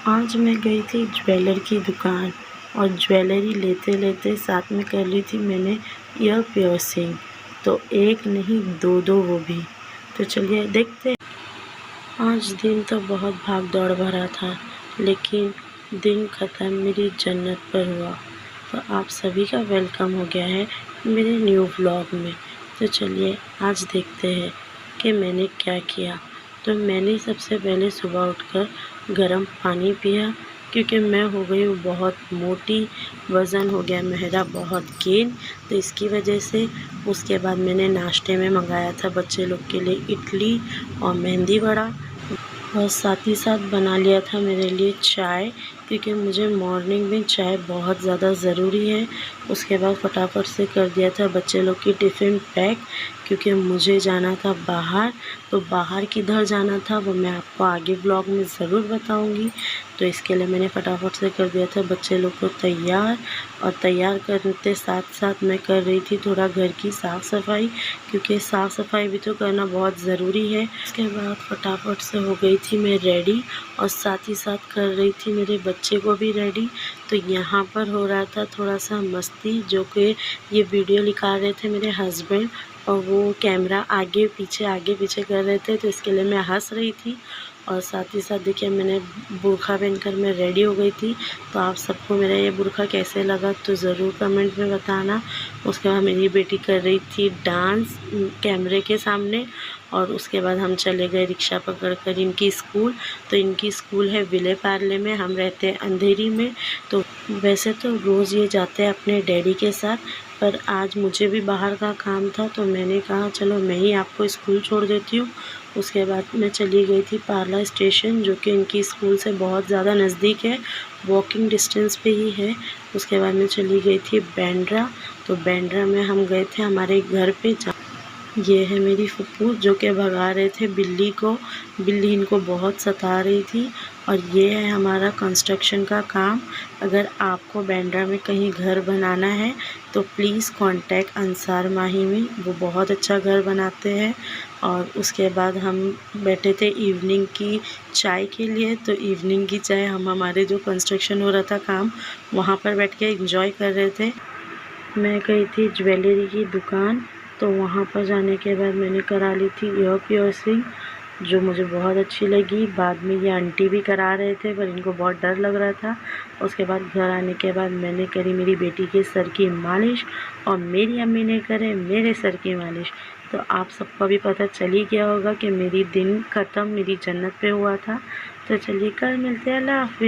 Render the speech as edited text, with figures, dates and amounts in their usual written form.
आज मैं गई थी ज्वेलर की दुकान और ज्वेलरी लेते लेते साथ में कर ली थी मैंने ईयर पियर्सिंग। तो एक नहीं दो वो भी। तो चलिए देखते हैं। आज दिन तो बहुत भाग दौड़ भरा था, लेकिन दिन ख़त्म मेरी जन्नत पर हुआ। तो आप सभी का वेलकम हो गया है मेरे न्यू व्लॉग में। तो चलिए आज देखते हैं कि मैंने क्या किया। तो मैंने सबसे पहले सुबह उठकर गर्म पानी पिया, क्योंकि मैं हो गई हूँ बहुत मोटी, वज़न हो गया मेरा बहुत गेन। तो इसकी वजह से उसके बाद मैंने नाश्ते में मंगाया था बच्चे लोग के लिए इडली और मेहंदी वड़ा, और साथ ही साथ बना लिया था मेरे लिए चाय, क्योंकि मुझे मॉर्निंग में चाय बहुत ज़्यादा ज़रूरी है। उसके बाद फटाफट से कर दिया था बच्चे लोग की टिफ़िन पैक, क्योंकि मुझे जाना था बाहर। तो बाहर किधर जाना था वो मैं आपको आगे ब्लॉग में ज़रूर बताऊंगी। तो इसके लिए मैंने फटाफट से कर दिया था बच्चे लोग को तैयार, और तैयार करते साथ साथ मैं कर रही थी थोड़ा घर की साफ़ सफाई, क्योंकि साफ़ सफाई भी तो करना बहुत ज़रूरी है। उसके बाद फटाफट से हो गई थी मैं रेडी, और साथ ही साथ कर रही थी मेरे बच्चे को भी रेडी। तो यहाँ पर हो रहा था थोड़ा सा मस्ती, जो कि ये वीडियो निकाल रहे थे मेरे हस्बैंड, और वो कैमरा आगे पीछे कर रहे थे। तो इसके लिए मैं हंस रही थी, और साथ ही साथ देखिए मैंने बुर्खा पहनकर मैं रेडी हो गई थी। तो आप सबको मेरा ये बुर्खा कैसे लगा तो ज़रूर कमेंट में बताना। उसके बाद मेरी बेटी कर रही थी डांस कैमरे के सामने, और उसके बाद हम चले गए रिक्शा पकड़कर इनकी स्कूल। तो इनकी स्कूल है विले पार्ले में, हम रहते हैं अंधेरी में। तो वैसे तो रोज़ ये जाते हैं अपने डैडी के साथ, पर आज मुझे भी बाहर का काम था, तो मैंने कहा चलो मैं ही आपको स्कूल छोड़ देती हूँ। उसके बाद मैं चली गई थी पार्ला स्टेशन, जो कि इनकी स्कूल से बहुत ज़्यादा नज़दीक है, वॉकिंग डिस्टेंस पे ही है। उसके बाद मैं चली गई थी बैंड्रा। तो बैंड्रा में हम गए थे हमारे घर पे। ये है मेरी फूफू, जो कि भगा रहे थे बिल्ली को। बिल्ली इनको बहुत सता रही थी। और ये है हमारा कंस्ट्रक्शन का काम। अगर आपको बैंड्रा में कहीं घर बनाना है तो प्लीज़ कांटेक्ट अंसार माही में, वो बहुत अच्छा घर बनाते हैं। और उसके बाद हम बैठे थे इवनिंग की चाय के लिए। तो इवनिंग की चाय हम हमारे जो कंस्ट्रक्शन हो रहा था काम, वहाँ पर बैठ के एंजॉय कर रहे थे। मैं गई थी ज्वेलरी की दुकान। तो वहाँ पर जाने के बाद मैंने करा ली थी ईयर पियर्सिंग, जो मुझे बहुत अच्छी लगी। बाद में ये आंटी भी करा रहे थे, पर इनको बहुत डर लग रहा था। उसके बाद घर आने के बाद मैंने करी मेरी बेटी के सर की मालिश, और मेरी अम्मी ने करे मेरे सर की मालिश। तो आप सबको भी पता चल ही गया होगा कि मेरी दिन ख़त्म मेरी जन्नत पे हुआ था। तो चलिए कल मिलते हैं, अल्लाह हाफ़िज़।